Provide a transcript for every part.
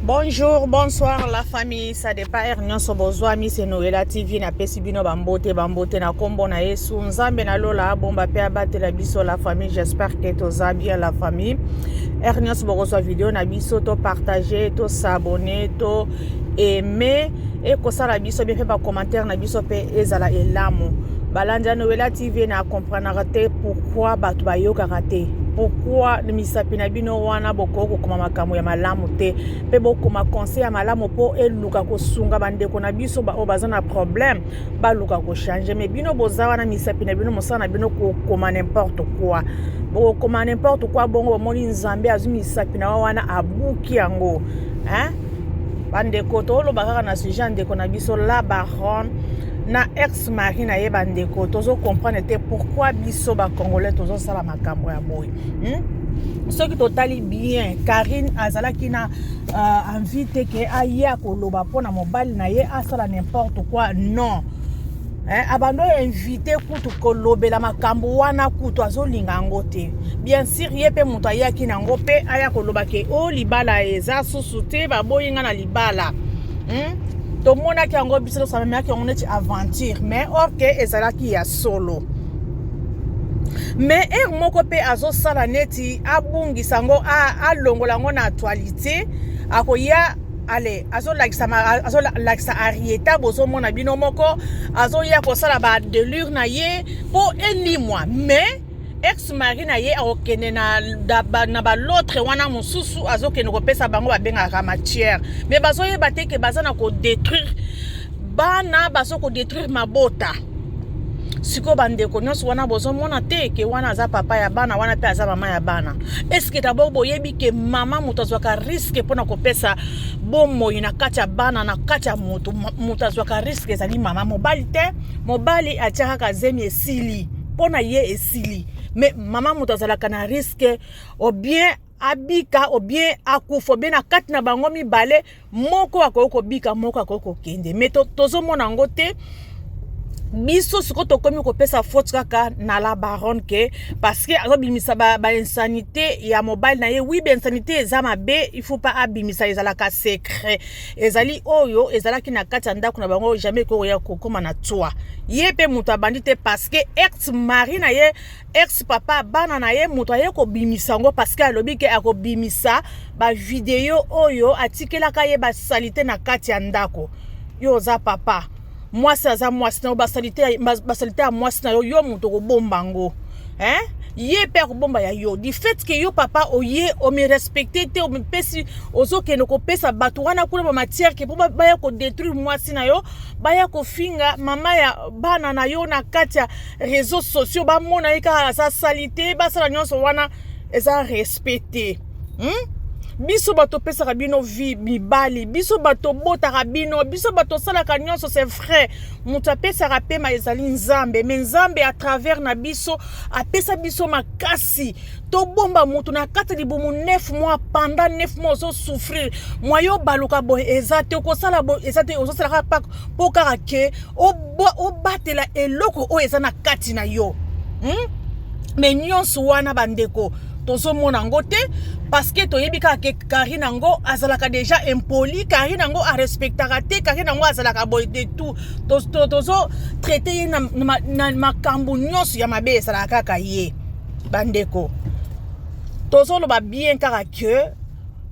Bonjour, bonsoir la famille, ça dépend nyonso bozwa mi c'est Noela TV na pesi bino bambote na kombo na Yesu nzambe na lola bomba pe abatela biso la famille. J'espère que toza bien la famille. Nyonso bozwa vidéo na biso to partager, to s'abonner, to aimer et kosala biso bien fait ba commentaire na biso pe ezala elamu. Balanja Noela TV na comprendre te pourquoi batu bayoka raté. Pourquoi le misapi na bino wana boko koma makambo ya malamu te pe boko ma conseil ya malamu po eluka ko sunga bandeko na biso ba obaza na problème ba luka ko changer mais bino boza wana misapi na bino mosana na bino ko koma n'importe quoi bo koma n'importe quoi bongo moni nzambe azu misapi na wana abuki yango bandeko to lo bakaka na sujet ndeko na biso la baronne na ex-mari na ye bandeko tozo comprendre te pourquoi biso ba congolais tozo sala makambo ya boy. Ceux qui totali bien Karine azalaki na invité ke aya koloba pona mobile na ye asala n'importe quoi non. Abando invité kutu kolobela makambo wana kutu azolinga ngo te. Bien sûr ye pe mutu ayaki nango pe aya koloba ke o libala eza susu te baboyinga na libala. To mona ki yango biso sa mema ki on est aventure mais or que ezalaki ya solo. Mais moko pe azo sala neti abungi sango a longola ngo na actualité akoya ale azo laksa arieta bozo mona bino moko azo ya ko sala ba delure na ye po elimwa mais ex-mari na ye akokende na ba l'autre wana mususu azokende kopesa bango babengaka matière mais bazoyeba te ke baza na ko détruire bana bazo ko détruire mabota siko bandeko nyonso wana bozomona te ke wana aza papa ya bana wana pe aza mama ya bana. Est-ce que d'abord boyebi ke mama mutu azwaka risque pona kopesa bomoi na kati ya bana na kati ya mutu azwaka risque ezali mama mobali te mobali atiaka zemi esili pona ye esili mais maman mutu azalaka na risque ou bien abika ou bien akufa bien na kati na bango mibale moko akoko bika moko akoko kende mais tozomona ngo te biso siko tokomi kopesa faute kaka na la baronne ke parce que azobimisa ba insanité ya mobile na ye oui ba insanité eza mabe il faut pas abimisa ezalaka secret ezali oyo ezalaki na kati ya ndako na bango jamais ko ya kokoma na toi ye pe mutu abandi te parce que ex mari na ye ex papa bana na ye mutu aye ko bimisa ngo parce que alobi ke akobimisa ba video oyo atikelaka ye ba salite na kati ya ndako yo za papa moi ça za moi c'est basalite à moi c'est yo mutu ko bombango ye pe ko bomba ya yo du fait que yo papa oye o me respecter te o me pesi ozo ke no ko pesa batu wana kule ba matière ke po ba ya ko détruire moi sina yo ba ya ko finga mama ya bana na yo na kati ya réseaux sociaux ba mona ika sa salite ba sala nyonso wana eza respecter biso bato pesa rabino vie mibali biso bato bota rabino biso bato sala nyonso c'est vrai muta pesa rape ma ezali nzambe mais nzambe à travers na biso apesa biso makasi to bomba mutu na kati libumu 9 mois pendant 9 mois zo souffrir moyo baluka bo ezate ko sala bo ezate ozo sala pa po kaka ke o batela eloko o ezana kati na yo mais nyonso wana bandeko tozomona ngo te parce que toyebika ke Karine ngo azalaka déjà impoli Karine ngo a respectaka te Karine ngo azalaka boy de tout tozo traiter na makambo nyonso ya mabe ezalaka kaka ye bandeko tozolo ba bien kaka ke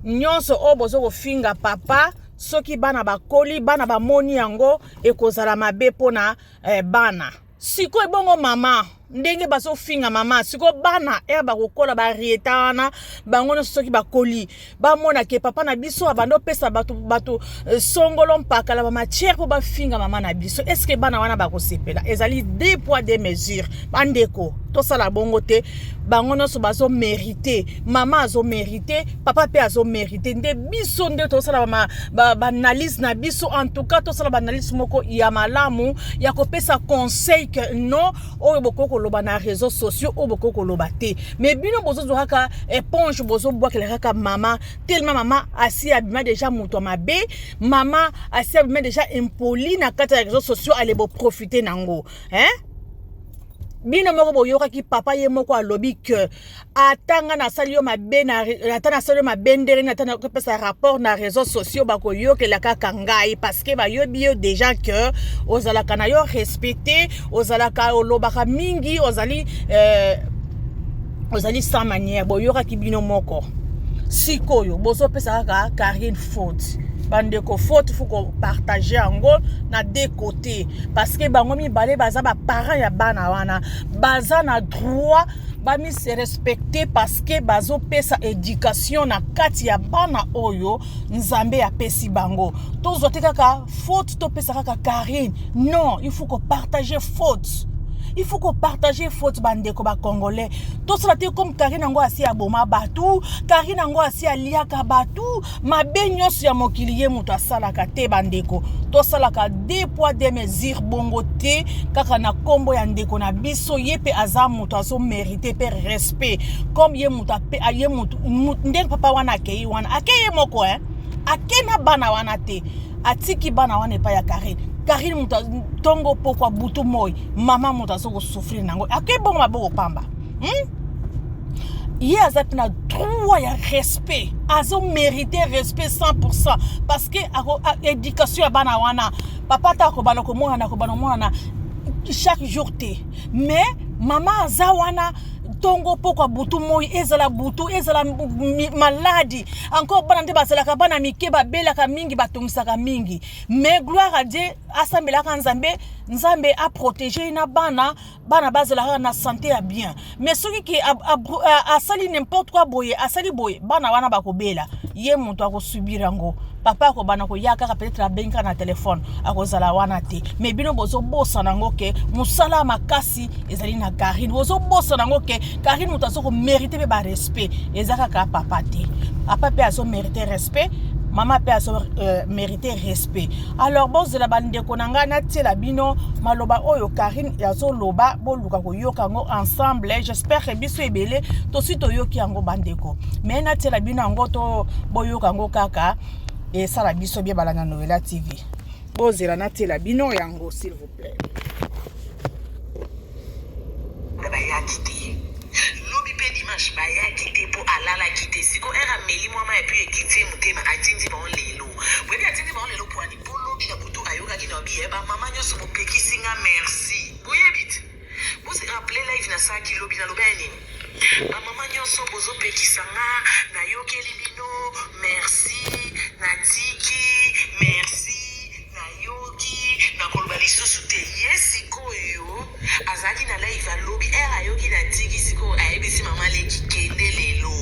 nyonso o bozo ko finga papa soki bana bakoli bana bamoni yango ekozala mabe pona bana siko ebongo mama ndenge baso finga mama siko bana bakokola ba rieta wana bango no soki bakoli ba mona ke papa na biso abando pesa bato songolo mpaka la ba matière po ba finga mama na biso est-ce que bana wana bakosepela ezali deux poids deux mesures bandeko to sala bongo te bango no so bazo mériter mama azo mériter papa pe azo mériter nde biso nde to sala ba analyse na biso en tout cas to sala ba analyse moko ya malamu ya kopesa conseil que non o boko loba na réseaux sociaux o boko loba te mais bino bozo kaka éponge bozo bois kaka mama tellement mama asi abima déjà muto mabe mama asi abima déjà impoli na kata réseaux sociaux aller bo profiter nango bino moko boyoka ki papa ye moko alobi que atanga na sali yo mabe na atana sali yo mabendere na atana ko pesa rapport na réseaux sociaux bako yokela kaka ngai parce que ba yobi yo déjà que ozalaka na yo respecté ozalaka olobaka mingi ozali sans manière boyoka ki bino moko sikoyo bozo pesa kaka Karine faute bandeko faute faut qu'on partage yango na deux côtés parce que bango mibale baza ba parents ya bana wana baza na droit ba mi se respecter parce que bazo pesa éducation na kati ya bana oyo nzambe ya pesi bango tozo te kaka faute to pesa kaka Karine non il faut qu'on partage faute. Il faut qu'on partage faute bandeko ba congolais. Tout cela comme Karine ngo asi aboma batu, Karine ngo asi aliaka batu, mabe nyonso ya mokili ye mutu asalaka te bandeko. To salaka deux poids deux mesures bongo te kaka na kombo ya ndeko na biso ye pe aza mutu azo mériter pe respect. Comme ye mutu ye mutu ndenge papa wana akei wana akei moko akena bana wana te. Atiki bana wana pa ya Karine. Karine muta tongo pokwa butu moi mama muta soko souffrir nango ake bongo maboko pamba ye azati na droit ya respect azo mériter respect 100% parce que éducation ya bana wana papa ta ko bana ko mwana chaque jour te mais mama aza wana tongo pokwa butu moi ezala butu ezala maladi encore bana nde basalaka bana mike babelaka mingi batongisaka mingi mais gloire à Dieu asambelaka nzambe a protéger na bana bazalaka na santé ya bien mais soki ki asali n'importe quoi boye asali boye bana wana bakobela ye mutu akosubira ngo papa ko bana ko yaka peut-être abenga na téléphone akozala wana te mais bino bozo bossa nango ke musala makasi ezali na Karine bozo bossa nango ke Karine mutazo ko mériter ba respect ezaka ka papa te papa pe azo mériter respect maman pe azo mériter respect alors boss de la bande ko nanga na tela bino maloba oyo Karine yazo loba boluka ko yoka ngo ensemble j'espère que biso ebele to sito yoki yango bandeko mais na tela bino ngo to boyoka ngo kaka et ça la biso bien balanga Nouvelle TV bozela na tela bino yango s'il vous plaît lobi pe dimanche ba ya kité pour alala kité siko era meli moi ma et puis kité mutema atindi ba on lelo webi atindi ba on lelo pour ani polo ki na butu ayoka ki na bi ba mama nyo so mopeki singa merci boyebit bo se rappeler live na sa ki lobi na lobani ba mama nyo so bozo peki sanga na yokeli bino merci na tiki merci na yoki na kolbali susu te yesiko yo azaki na live alobi era yoki na tiki siko ayebisi mama leki kende lelo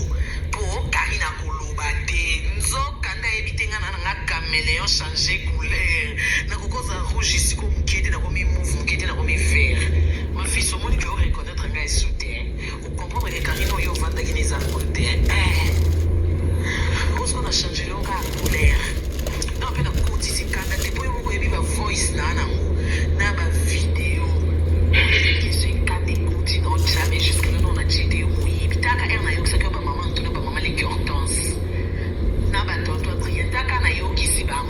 po Karine koloba te nzoka nda ebitenga na nga caméléon changer couleur na kokoza rouge siko mukete na komi move mukete na komi vert ma fille so moni que reconnaître nga soutien ou comprendre que Karine yo vanda ki neza côté on a changé le couleur non pe na koti sikanda te boyo ko ebi ba voice na ba vidéo qui se kande koti non jamais jusque là on a dit oui bitaka erna yo ça que ba maman to ba maman les hortense na ba tonto trientaka na yo kisi ba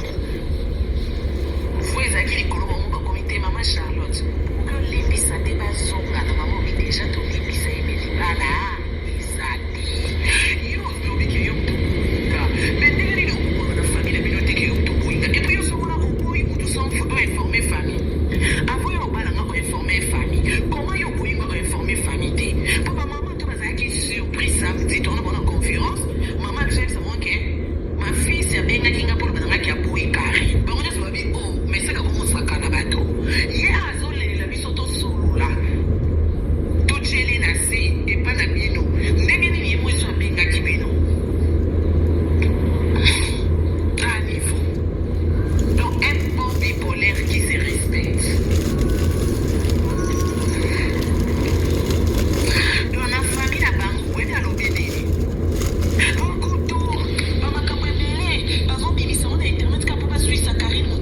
vous ezaki likolo ba comité maman Charlotte que limbisa te ba zonga na maman bi déjà to limbisa ebeli bana isati yo lobi ki yo Karine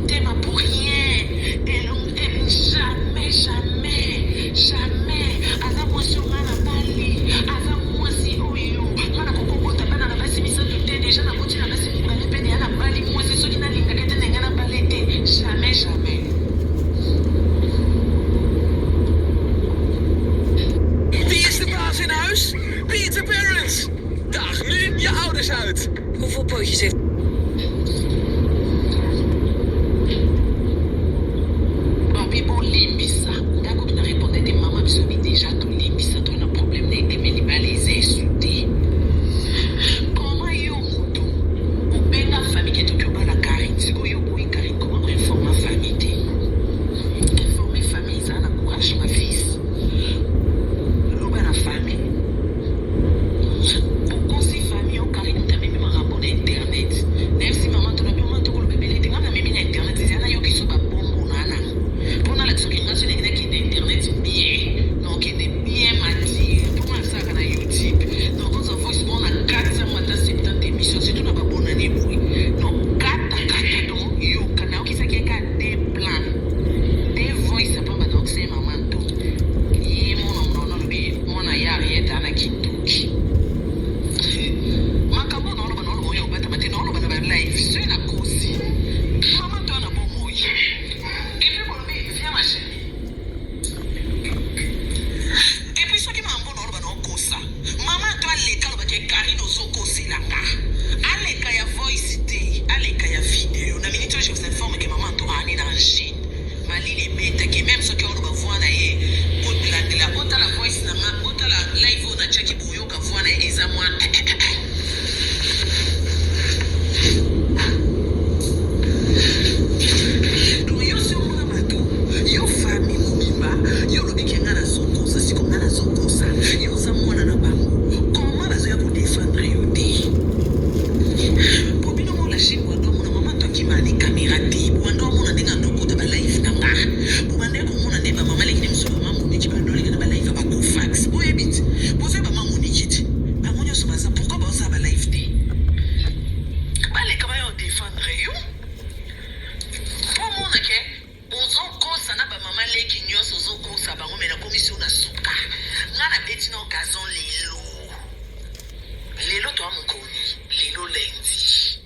défendre yo po mona ke ozokosa na bamama leki nyonso ozokosa bango me nakomi so na suka nga na beti na gazon lelo toa mokoni lelo lendi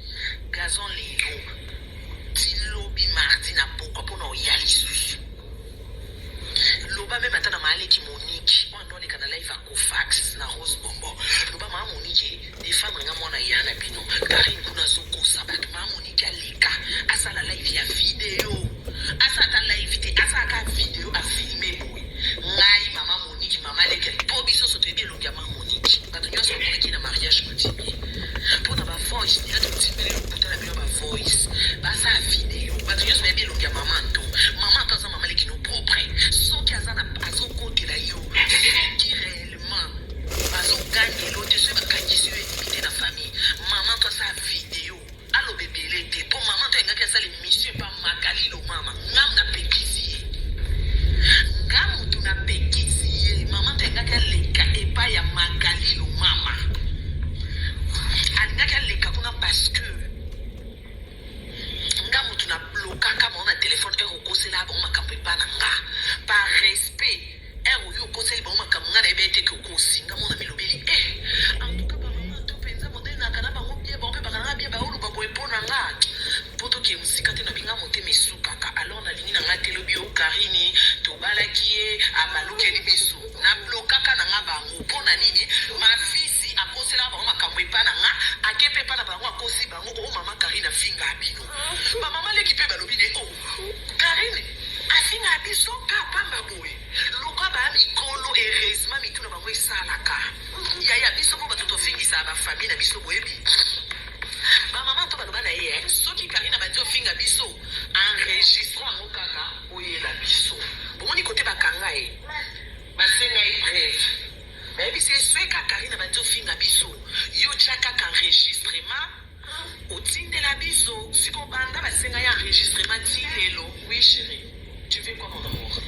gazon lelo ti lobi mardi na pokwa mpona oya lisusu loba meme ata na maaleki Monique oyo andoleka na live akofax na Rose Bombo loba maa Monique defendre nga mwana ya na bino Karine kuna azokosa bato maa Monique aleka asala live ya video asa ata live te asa aka video afilme boye ngai mama Monique mama leke po biso so toyebi elongi ya maa Monique bato nyonso bamonaki na mariage coutumier mpona bavoice nina tokotimbele lokuta na bino bavoice basa ya video bato nyonso bayebi elongi ya mama nto aza mama leki no propre soki azokotela yo soki réellement bazoganye lo te soki bakangisi yo intimité na famille mama nto asa video aloba ebele te mpo mama nto engaki asala émission epa makalilo mama ngam napekisi ye nga motu napekisi ye mama nto engaki aleka epai ya makalilo mama alingaki aleka kuna parce nga motu na blokaka bango na telefone ere okosela bango makambo epa na nga par respect ere oyo okoseli bango makambo nga na yebe ete ke okosinga mona milobeli antuka bamama to mpenza modele nakana bango bie bango mpe bakananga bie baoloba boye mpo na nga mpo toke mosika te na binga motema esukaka alors nalingi na nga te lobi o Karine tobalaki ye abalukeli biso na blokaka na nga bango mpo na nini mafisi akosela bango makambo epa na nga ake mpe epa na bango akosi bango o mama Karine afinga abino bamama leki mpe balobi ne o Karine afinga abiso kapamba boye lokwa baya mikolo heureusement mituna bango esalaka yaya biso mpo bato tofingisa bafamille na biso boyebi bamama to baloba na ye soki Karine badi ofinga biso enregistre yango kaka oyela biso bomoni kote bakanga ye basenga ye breve bayebi se soki Karine badi ofinga biso yo tia kaka enregistrement otindela biso siko banda basenga ya enregistrement ti lelo oui chérie tu fais quoi mon amour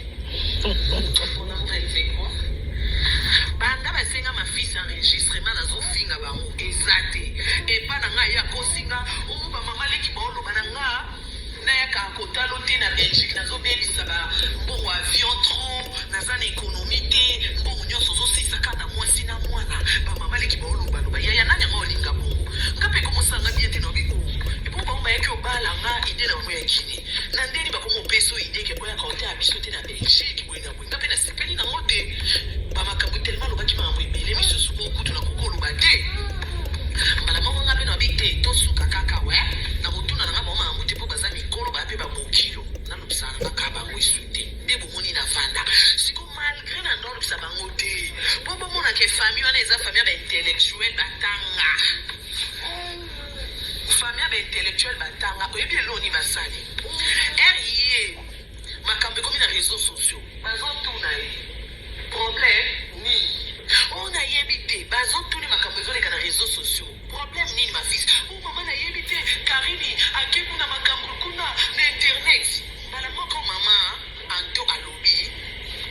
mon amour elle fait quoi banda basenga mafisi enregistrement nazofinga bango eza te epa na ngai yakosinga omo bamama leki baoloba na nga nayaka kotalo te na Belgique nazobebisa mbongo avion tro naza na ekonomi te mbongo nyonso ozosisaka na mwasi na mwana bamama leki baolobaloba yaya nani yango olinga bongo nga mpe komosanga bie te na obi epo bango bayaki obala nga ide na bango ya kine na ndeni bakomopesa ide ke boyaka ote ya biso te na Belgique boye na boye nga mpe nasepeli nango te bamakambo telema alobaki makambo ebele misusu bokutu na kokoloba te mbala moko nga mpe na obi te tosuka kaka we na botuna na nga bango makambo te mpo baza mikolo baya mpe bamokilo nalobisaka na baka bango esu te nde bomoni na vanda siko malgré na ndo alobisa bango te mpo bomonaka efamille wana eza famille ya baintellectuel batanga famille ya baintellectuel batanga oyebi eloni basali rie makambo ekomi na réseaux sociaux bazotuna ye problème nini oyo nayebi te bazotuni makambo ezoleka na réseaux sociaux problème nini mafisi o mama nayebi te Karine ake kuna makambo kuna na internet mbala moko mama anto alobi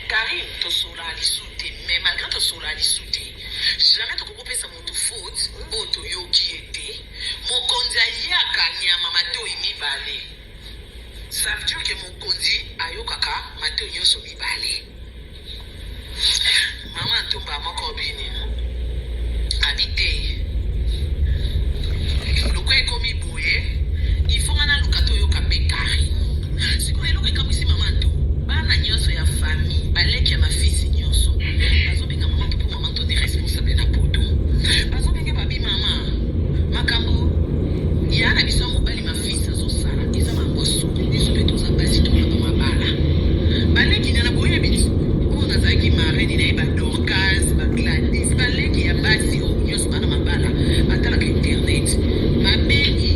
Karine tosola lisu te mais malgré tosola lisu te jamais tokokopesa moto faute oyo toyoki ye te mokonzi ayaka nyama matoi mibale ça veut dire que mokonzi ayokaka matoi nyonso mibale mama ntomba moko bini abite loko ekomi boye ifonga na luka toyoka mpe Karine sikoyo eloko ekamwisi mama nto bana nyonso ya famille baleki ya mafisi nyonso bazobenga mama mpo mama nto de responsable na poto bazobenge babi mama makambo ya na biso ya mobali mafisi azosala eza mamboso biso mpe toza basi tokona bamabala baleki nana boyebi oyo nazalaki marene na ye badorcas bagladis baleki ya basi oyo nyonso bana mabala batalaka internet babeli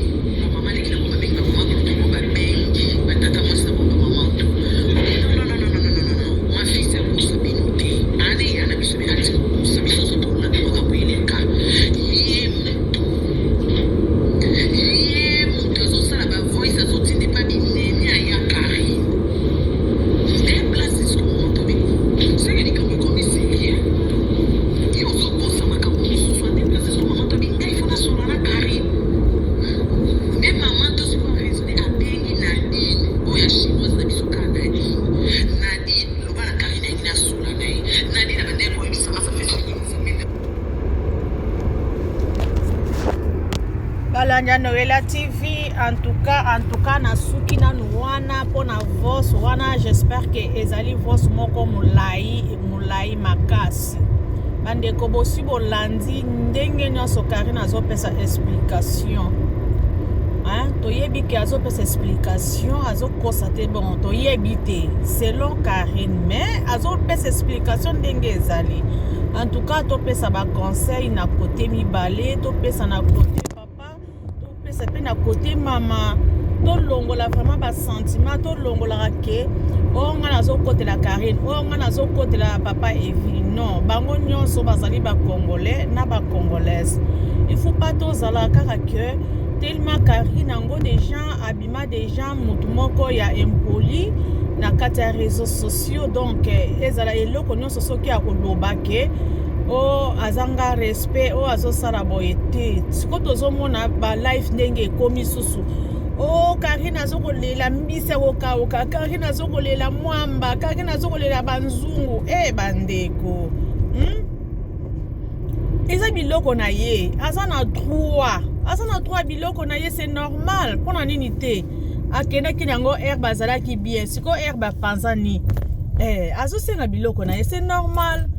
banja Noela TV en tout cas na suki na nuana pona vos wana j'espère que ezali vos moko mulai makasi bandeko bosi bolandi ndenge nyonso Karine azopesa explication toyebi ke azopesa explication azokosa te bon toyebi te selon Karine mais azopesa explication ndenge ezali en tout cas topesa ba conseil na côté mibale topesa na côté papa topesa pe na côté mama tolongola vraiment ba sentiment tolongola ke o nga nazokotela Karine o nga nazokotela papa Evie non bango nyonso bazali ba congolais na ba congolaise il faut pas tozala kaka que tellement Karine nango des gens abima des gens mutu moko ya impoli na kati ya réseaux sociaux donc ezala eloko nyonso soki akoloba ke o azanga respect o azosala boye te siko tozomona ba life ndenge ekomi susu o Karine azokolela mbisa kokauka Karine azokolela mwamba Karine azokolela banzungu bandeko eza biloko na ye aza na droit biloko na ye c'est normal mpona nini te akendaki nango herbe azalaki bien siko herbe apanzani azosenga biloko na ye c'est normal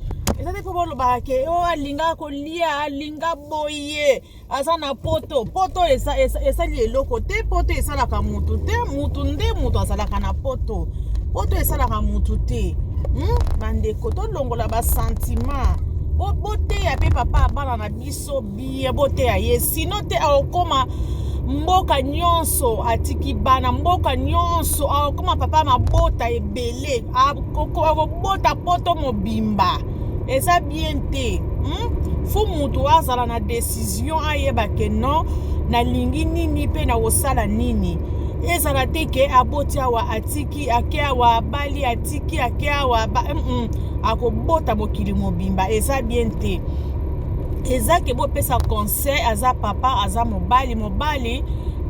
eza te mpo bolobaka ke o alinga kolia alinga boye aza na poto esali eloko te poto esalaka mutu te mutu nde mutu azalaka na poto esalaka mutu te bandeko tolongola basentiment boteya mpe papa abana na biso bie boteya ye sino te aokoma mboka nyonso atiki bana mboka nyonso aokoma papa mabota ebele akobota poto mobimba eza bien te fu mutu azala na décision ayeba ke non nalingi nini mpe na kosala nini ezala te ke aboti awa atiki ake awa abali atiki ake awa akobota mokili mobimba eza bien te eza ke bopesa conseil aza papa aza mobali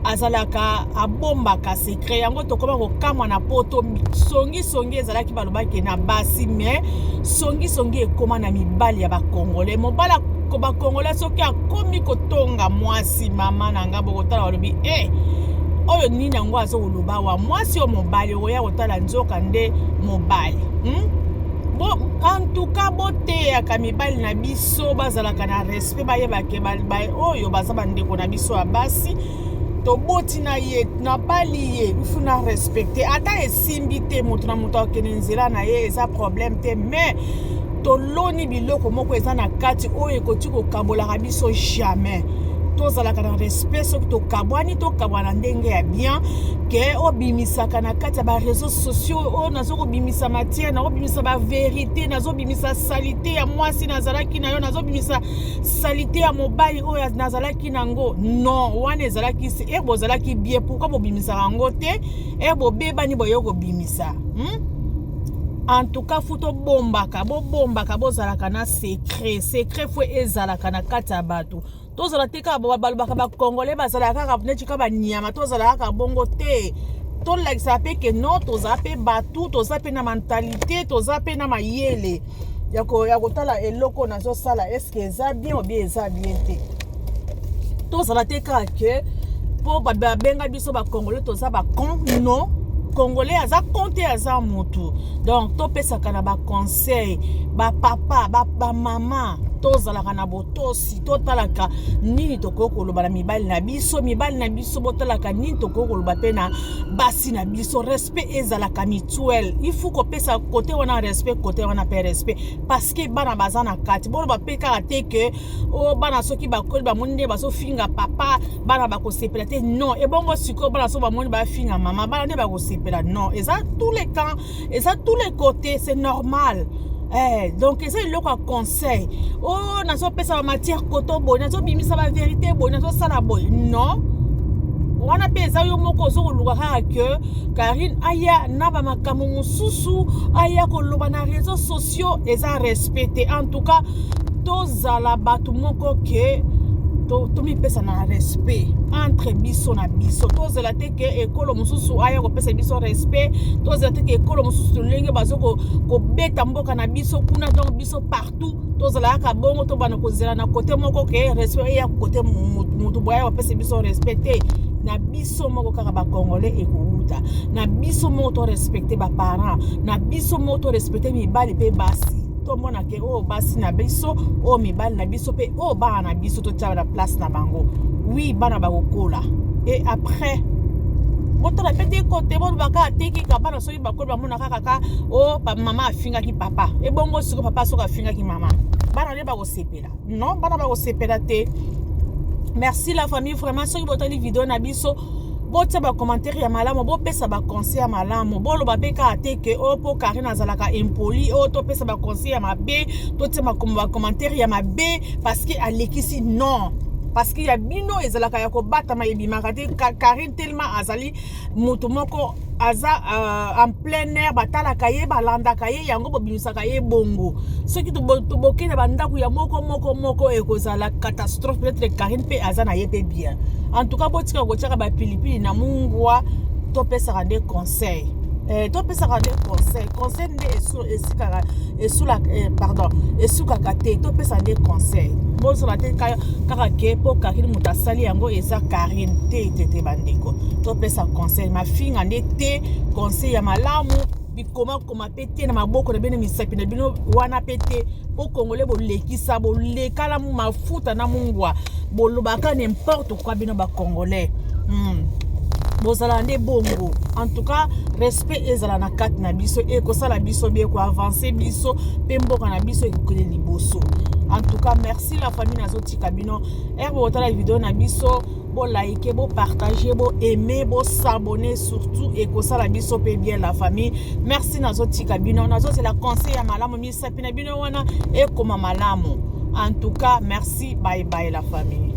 azalaka abombaka secret yango tokoma kokamwa na poto songi ezalaki balobaki na basi mais songi ekoma na mibali ya bakongole mobali bakongole soki akomi kotonga mwasi mama na nga bokotala balobi oyo nini yango azokoloba wa mwasi yo mobali oya kotala nzoka nde mobali en tout cas boteyaka mibali na biso bazalaka na respect bayebake oyo baza bandeko na biso ya basi toboti na ye na bali ye ifuna respecte ata esimbi te moto na moto akende nzela na ye eza problème te mais toloni biloko moko eza na kati oyo ekoti kokabolaka biso jamais tozalaka na respect soki tokabwana ndenge ya bien ke obimisaka na kati ya bareseau sociaux oyo nazokobimisa matière nazobimisa baverité nazobimisa salite ya mwasi nazalaki na yo nazobimisa salite ya mobali oyo nazalaki nango non wana ezalaki bozalaki bien pourquoi bobimisaka yango te bobebani boyo kobimisa en tout cas futo bombaka bozalaka na secret fo ezalaka na kati ya bato tozala te kaka balobaka bakongole bazalaka kaka neti kaka banyama tozala kaka bongo te tolakisa mpe ke non tozala mpe batu toza mpe na mentalité toza mpe na mayele ya kotala eloko nazosala eske eza bien obie eza bien te tozala te kaka ke mpo babenga biso bakongole toza bakon non congolais aza konte aza mutu donc topesaka na baconseil bapapa bamama tozalaka na botosi totalaka nini tokoki koloba na mibali na biso botalaka nini tokoki koloba mpe na basi na biso respect ezalaka mutuel il faut kopesa kote wana respect kote wana mpe respect parce que bana baza na kati boloba mpe kaka te ke bana soki bakoli bamoni nde bazofinga papa bana bakosepela te non ebongo sikoyo bana so bamoni bafinga mama bana nde bakosepela non eza tous les camps eza tous les côtés c'est normal donc eza eloko ya conseil nazopesa bamatière koto boye nazobimisa bavérité boye nazosala boye non wana mpe eza yo moko ozokoluka kaka ke Karine aya na bamakambo mosusu aya koloba na réseaux sociaux eza respecté en tout cas tozala bato moko ke tomi pesa na respect entre biso na biso tozela te ke ekolo mosusu aya kopesa biso respect tozela te ke ekolo mosusu lenge bazo ko beta mboka na biso kuna donc biso partout tozela ka bongo to bana kozela na côté moko ke respect ya côté mutu boya kopesa biso respect te na biso moko kaka ba congolais ekouta na biso moko to respecter ba parents na biso moko to respecter mibali pe basi to mona ke o basi na biso o mibali na biso pe o bana na biso to tia na place na bango oui bana ba kokola et après boto na pete côté bon baka teki ka bana soki bakola ba mona kaka o mama afinga ki papa e bongo siko papa soka afinga ki mama bana le ba ko sepela non bana ba ko sepela te. Merci la famille vraiment soki botali vidéo na biso botia ba commentaire ya malamu bo pesa ba conseil ya malamu bo lo ba peka ateke o po Karine azalaka impoli o to pesa ba conseil ya mabe to tia ba commentaire ya mabe parce que alekisi non parce que ya bino ezalaka ya ko bata ma ebimaka te Karine tellement azali mutu moko aza en plein air batalaka ye balandaka ye yango bobimisaka ye bongo soki tobokende bandaku ya moko ekozala catastrophe peut-être Karine pe aza na ye pe bien en tout cas botika kotiaka bapilipili na mungwa topesaka nde conseil topesaka nde conseil nde esukaka te topesa nde conseil bozola te kaka ke po Karine moto asali yango eza Karine te bandeko topesa conseil mafinga nde te conseil ya malamu bikoma pe te na maboko na bino misapi na bino wana pe te po congolais bolekisa bolekala mafuta na mungwa bolobaka n'importe quoi bino ba congolais bozala nde bongo en tout cas respect ezala na kati na biso ekosala biso bien ko avancer biso pe mboka na biso ekokele liboso. En tout cas merci la famille nazotika bino herbe botala vidéo na biso bo like bo partager bo aimer bo s'abonner surtout ekosala biso pe bien la famille. Merci nazotika bino nazozela conseil ya malamu misapi na bino wana ekoma malamu. En tout cas merci bye bye la famille.